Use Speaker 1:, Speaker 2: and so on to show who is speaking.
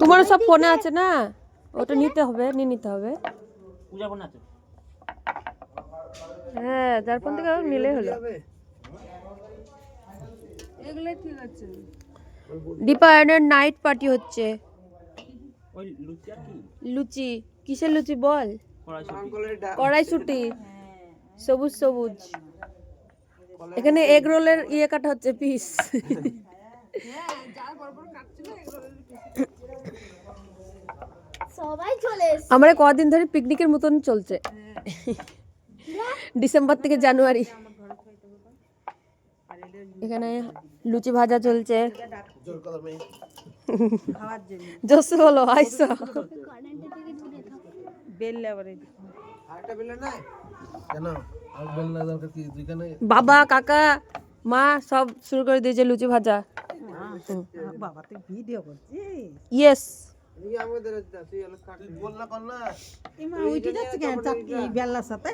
Speaker 1: তোমার সব ফোনে আছে না, ওটা নিতে হবে, নিতে হবে। হ্যাঁ, যার ফোন থেকে নিলে হলো। দীপা আয়নের নাইট পার্টি হচ্ছে। লুচি কিসের লুচি বল? কড়াইশুটি, সবুজ সবুজ। এখানে এগ রোলের ইয়ে কাটা হচ্ছে, পিস।
Speaker 2: সবাই চলে এসেছে।
Speaker 1: আমরা কদিন ধরে পিকনিকের মতন চলছে, ডিসেম্বর থেকে জানুয়ারি। এখানে লুচি ভাজা চলছে। জোস বলো আইসো। বাবা কাকা মা সব শুরু করে দিয়েছে লুচি ভাজা।
Speaker 3: বাবা তুই ভিডিও করছিস?
Speaker 1: ইয়েস।
Speaker 3: উঠে যাচ্ছে কেন চাকরি বেলার সাথে?